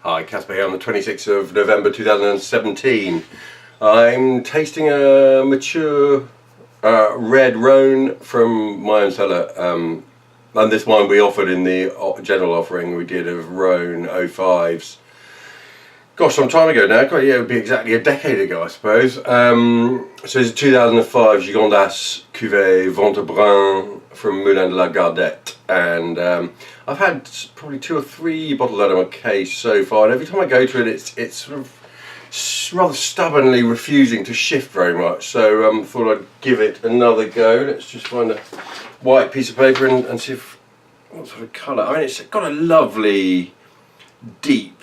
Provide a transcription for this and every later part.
Hi, Caspar here on the 26th of November 2017. I'm tasting a mature red Rhone from my own cellar. And this wine we offered in the general offering we did of Rhone 05s. Gosh, some time ago now. Yeah, it would be exactly a decade ago, I suppose. So it's a 2005 Gigondas cuvée Ventabren from Moulin de la Gardette, and I've had probably 2 or 3 bottles out of my case so far, and every time I go to it, it's sort of rather stubbornly refusing to shift very much. So thought I'd give it another go. Let's just find a white piece of paper and see if what sort of colour. I mean, it's got a lovely, deep,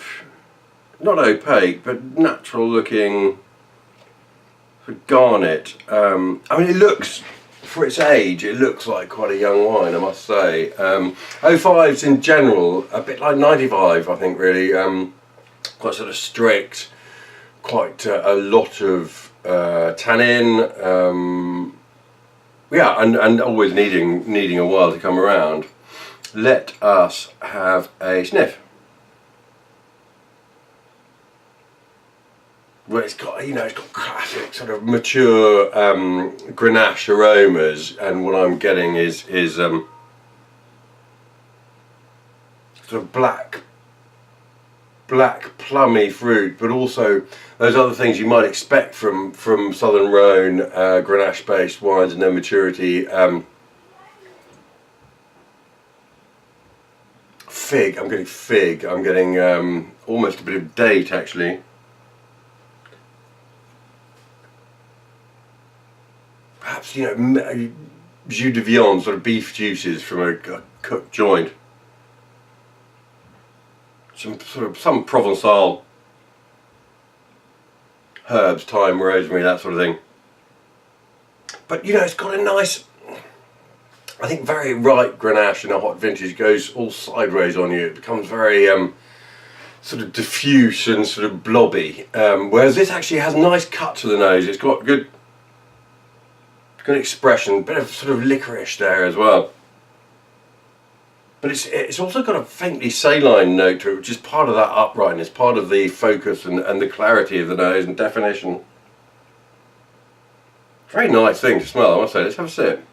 not opaque, but natural looking garnet. I mean, it looks, for its age, it looks like quite a young wine, I must say. 05s in general, a bit like 95, I think, really. Quite sort of strict, quite a lot of tannin. Yeah, and always needing a while to come around. Let us have a sniff. Well, it's got, it's got classic sort of mature Grenache aromas, and what I'm getting is sort of black plummy fruit, but also those other things you might expect from Southern Rhone Grenache-based wines and their maturity. Fig. I'm getting fig. I'm getting almost a bit of date, actually. Perhaps, jus de viande, sort of beef juices from a cooked joint. Some Provençal herbs, thyme, rosemary, that sort of thing. But it's got a nice, I think, very ripe Grenache in a hot vintage goes all sideways on you. It becomes very sort of diffuse and sort of blobby. Whereas this actually has a nice cut to the nose. It's got good expression, bit of sort of licorice there as well. But it's also got a faintly saline note to it, which is part of that uprightness, part of the focus and the clarity of the nose and definition. Very nice thing to smell, I must say. Let's have a sip.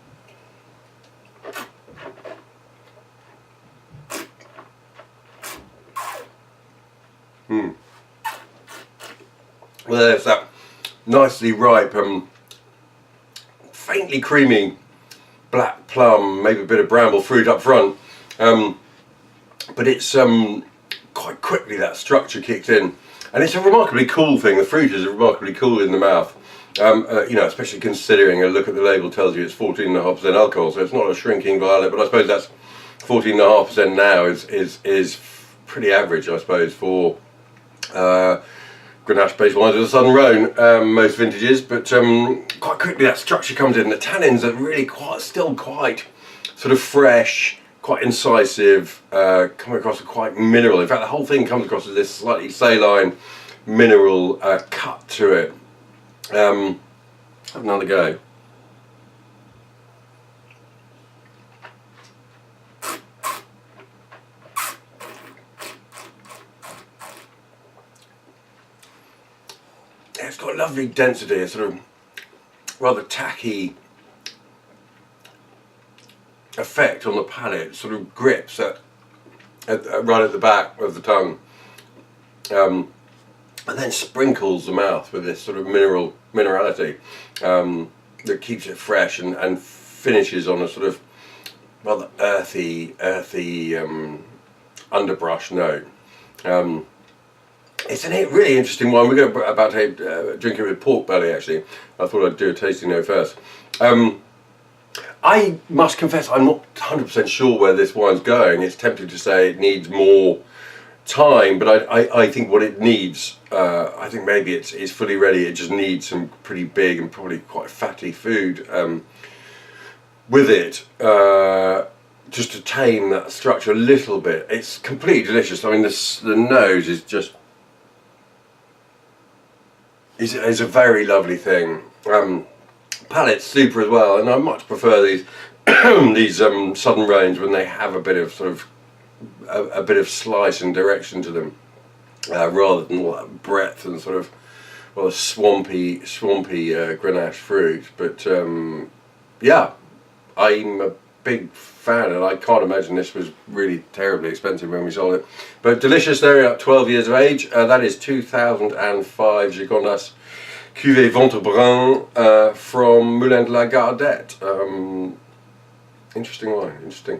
Well, there's that nicely ripe faintly creamy black plum, maybe a bit of bramble fruit up front, but it's quite quickly that structure kicked in, and it's a remarkably cool thing. The fruit is remarkably cool in the mouth, especially considering a look at the label tells you it's 14.5% alcohol, so it's not a shrinking violet, but I suppose that's 14.5% now is pretty average, I suppose, for Grenache-based wines of the Southern Rhone, most vintages, but quite quickly that structure comes in. The tannins are really still quite sort of fresh, quite incisive, coming across as quite mineral. In fact, the whole thing comes across as this slightly saline, mineral cut to it. Have another go. It's got a lovely density, a sort of rather tacky effect on the palate, sort of grips right at the back of the tongue, and then sprinkles the mouth with this sort of minerality that keeps it fresh and finishes on a sort of rather earthy underbrush note. It's a really interesting one. We're about to drink it with pork belly, actually. I thought I'd do a tasting note first. I must confess I'm not 100% sure where this wine's going. It's tempting to say it needs more time, but I think what it needs, I think maybe it's fully ready. It just needs some pretty big and probably quite fatty food with it. Just to tame that structure a little bit. It's completely delicious. I mean, the nose is just... is a very lovely thing. Palate's super as well, and I much prefer these these Southern Rhones when they have a bit of slice and direction to them. rather than all that breadth and sort of, well, swampy Grenache fruit. But yeah, I'm a big fan, and I can't imagine this was really terribly expensive when we sold it. But delicious, there we are, 12 years of age. That is 2005 Gigondas cuvée Ventabren from Moulin de la Gardette. Interesting wine, interesting.